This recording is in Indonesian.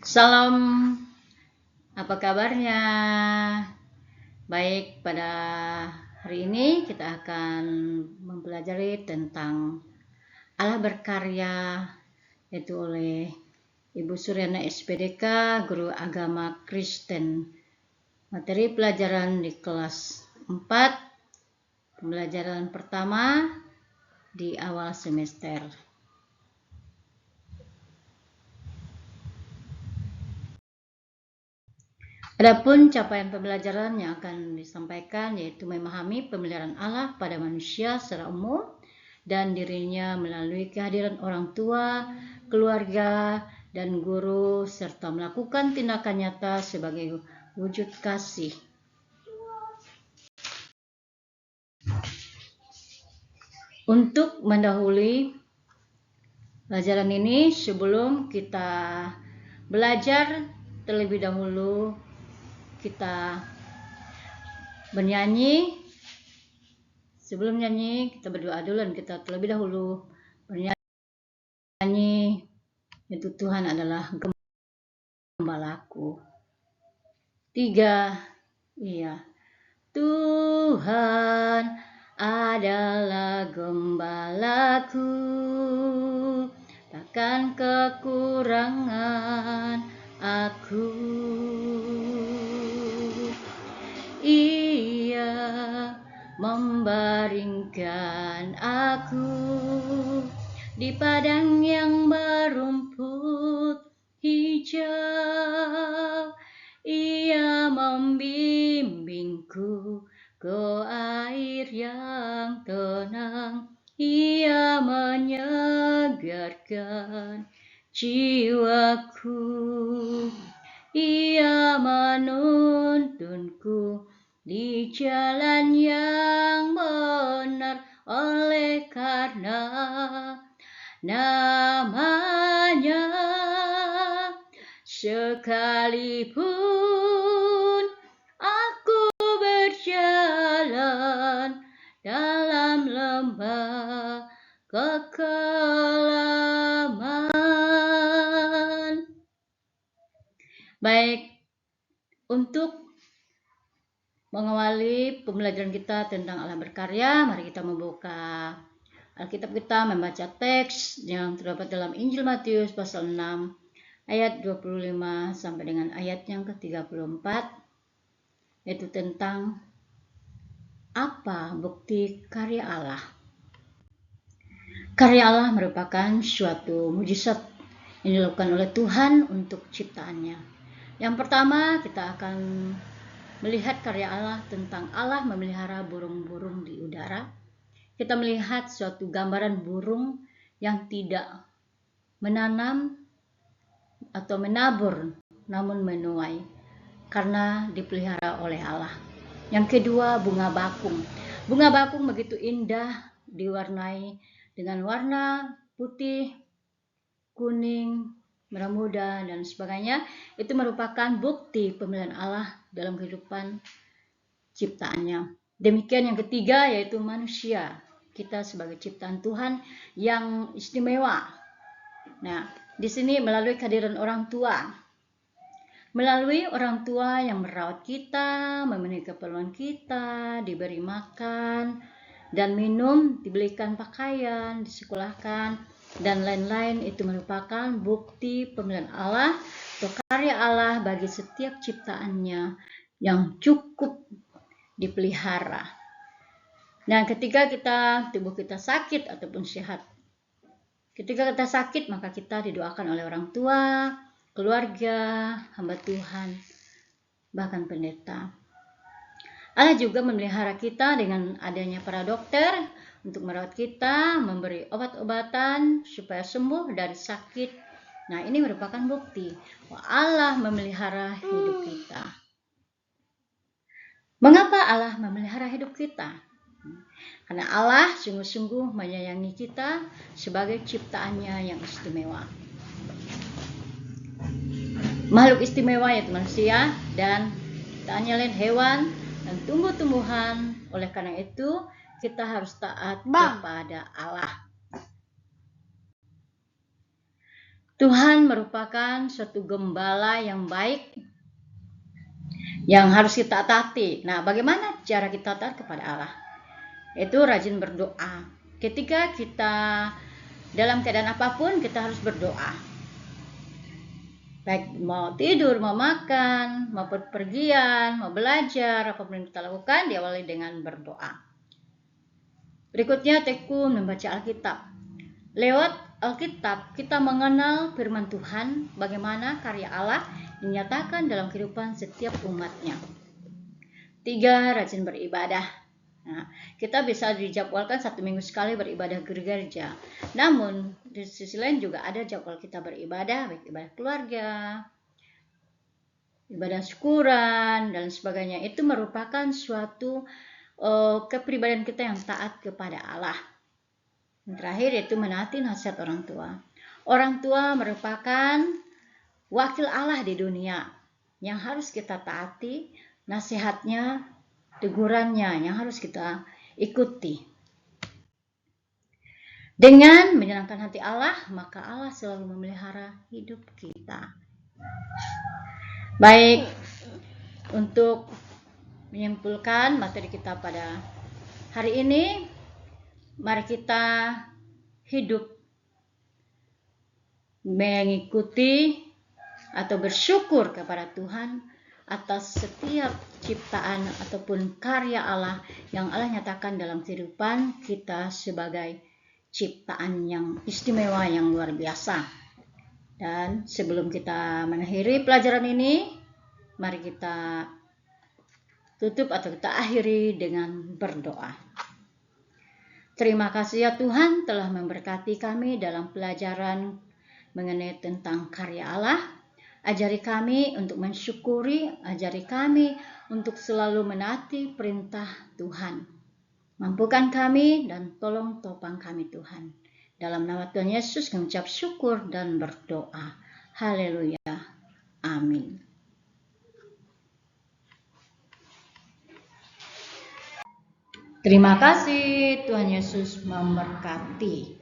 Salam, apa kabarnya? Baik, pada hari ini kita akan mempelajari tentang Allah berkarya, yaitu oleh Ibu Suryana SPDK, Guru Agama Kristen. Materi pelajaran di kelas 4, pembelajaran pertama di awal semester. Adapun capaian pembelajaran yang akan disampaikan yaitu memahami pemeliharaan Allah pada manusia secara umum dan dirinya melalui kehadiran orang tua, keluarga, dan guru, serta melakukan tindakan nyata sebagai wujud kasih. Untuk mendahului pelajaran ini, sebelum kita belajar, terlebih dahulu kita bernyanyi. Sebelum nyanyi, kita berdoa dulu dan kita terlebih dahulu bernyanyi, yaitu Tuhan adalah gembalaku. 3, iya. Tuhan adalah gembalaku, takkan kekurangan aku. Ia membaringkan aku di padang yang berumput hijau. Ia membimbingku ke air yang tenang. Ia menyegarkan jiwaku. Ia menuntunku di jalan yang benar, oleh karena namanya. Sekalipun aku berjalan dalam lembah kekelaman. Baik, untuk mengawali pembelajaran kita tentang Allah berkarya, mari kita membuka Alkitab kita, membaca teks yang terdapat dalam Injil Matius pasal 6 ayat 25 sampai dengan ayat yang ke-34, yaitu tentang apa bukti karya Allah. Karya Allah merupakan suatu mujizat yang dilakukan oleh Tuhan untuk ciptaannya. Yang pertama, kita akan melihat karya Allah tentang Allah memelihara burung-burung di udara. Kita melihat suatu gambaran burung yang tidak menanam atau menabur, namun menuai, karena dipelihara oleh Allah. Yang kedua, bunga bakung. Bunga bakung begitu indah, diwarnai dengan warna putih, kuning, merah muda, dan sebagainya. Itu merupakan bukti pemeliharaan Allah dalam kehidupan ciptaannya. Demikian yang ketiga, yaitu manusia. Kita sebagai ciptaan Tuhan yang istimewa. Nah, di sini melalui kehadiran orang tua. Melalui orang tua yang merawat kita, memenuhi keperluan kita, diberi makan dan minum, dibelikan pakaian, disekolahkan, dan lain-lain, itu merupakan bukti pemeliharaan Allah atau karya Allah bagi setiap ciptaannya yang cukup dipelihara. Nah, ketika tubuh kita sakit ataupun sehat, ketika kita sakit, maka kita didoakan oleh orang tua, keluarga, hamba Tuhan, bahkan pendeta. Allah juga memelihara kita dengan adanya para dokter untuk merawat kita, memberi obat-obatan supaya sembuh dari sakit. Nah, ini merupakan bukti bahwa Allah memelihara hidup kita. Mengapa Allah memelihara hidup kita? Karena Allah sungguh-sungguh menyayangi kita sebagai ciptaannya yang istimewa. Makhluk istimewa yaitu manusia dan ciptaannya lain hewan dan tumbuh-tumbuhan. Oleh karena itu, kita harus taat kepada Allah. Tuhan merupakan suatu gembala yang baik yang harus kita taati. Nah, bagaimana cara kita taat kepada Allah? Itu rajin berdoa. Ketika kita dalam keadaan apapun, kita harus berdoa. Baik mau tidur, mau makan, mau pergian, mau belajar, apapun yang kita lakukan diawali dengan berdoa. Berikutnya tekun membaca Alkitab. Lewat Alkitab kita mengenal firman Tuhan, bagaimana karya Allah dinyatakan dalam kehidupan setiap umatnya. 3. Rajin beribadah. Nah, kita bisa dijadwalkan 1 minggu sekali beribadah ke gereja. Namun, di sisi lain juga ada jadwal kita beribadah, baik ibadah keluarga, ibadah syukuran, dan sebagainya. Itu merupakan suatu kepribadian kita yang taat kepada Allah. Yang terakhir yaitu menaati nasihat orang tua. Orang tua merupakan wakil Allah di dunia yang harus kita taati, nasihatnya, tegurannya yang harus kita ikuti. Dengan menyenangkan hati Allah, maka Allah selalu memelihara hidup kita. Baik, untuk menyimpulkan materi kita pada hari ini, mari kita hidup mengikuti atau bersyukur kepada Tuhan atas setiap ciptaan ataupun karya Allah yang Allah nyatakan dalam kehidupan kita sebagai ciptaan yang istimewa, yang luar biasa. Dan sebelum kita mengakhiri pelajaran ini, mari kita tutup atau kita akhiri dengan berdoa. Terima kasih ya Tuhan telah memberkati kami dalam pelajaran mengenai tentang karya Allah. Ajari kami untuk mensyukuri, ajari kami untuk selalu menaati perintah Tuhan. Mampukan kami dan tolong topang kami Tuhan. Dalam nama Tuhan Yesus kami ucap syukur dan berdoa. Haleluya. Amin. Terima kasih, Tuhan Yesus memberkati.